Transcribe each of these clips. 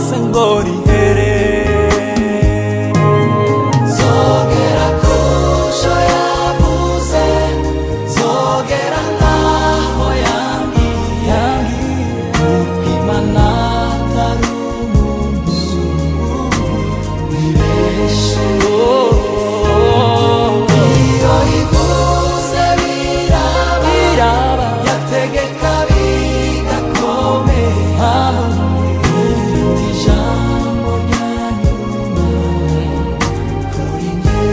ryose ngo rihere. Zogera kuco yavuze, zogera naho yambwiye, kuko Imana atari umuntu wibeshe. Iyo ivuze biraba, yategeka bigakomera, ifite ijambo rya nyuma kuri njye.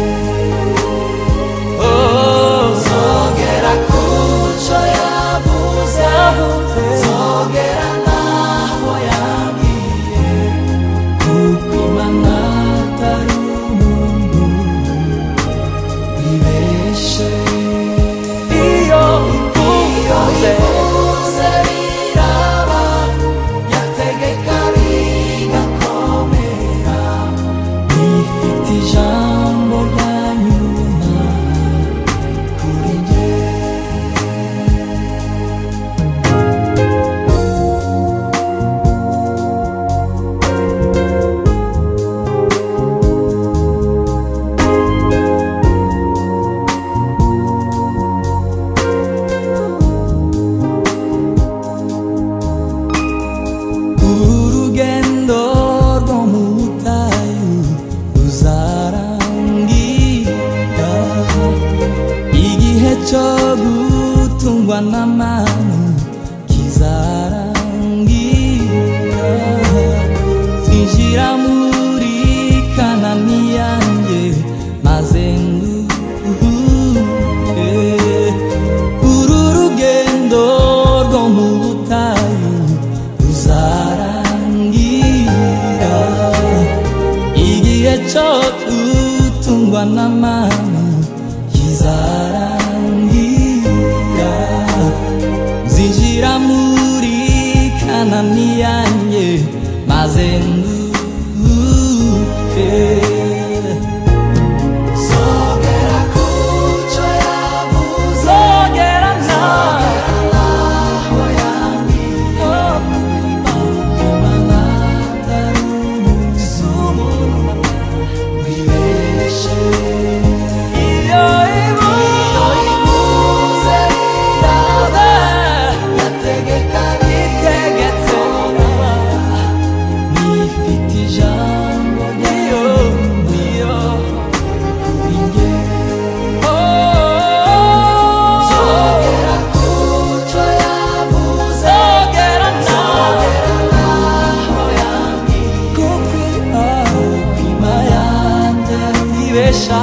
Zogera kuco yavuze, zogera naho yambwiye, kuko Imana atari umuntu wibeshe. Iyo ivuze biraba, yategeka bigakomera, ifite ijambo rya nyuma kuri njye. urugendo rwo mu butayu ruzarangira, igihe cyo gutungwa n'amanu kizarangira, twinjira muri Kanani yanjye maze nduhuke. Uru rugendo rwo mu butayu ruzarangira, igihe cyo gutungwa n'amanu kizarangira, nzinjira muri Kanani yanjye maze nduhuke. Zogera kuco yavuze, Zogera naho yambwiye, Imana atari umuntu wibeshe. iyo ivuze biraba, yategeka bigakomera, ifite ijambo rya nyuma kuri njye. Zogera kuco yavuze, zogera naho yambwiye, kuko Imana atari ibesha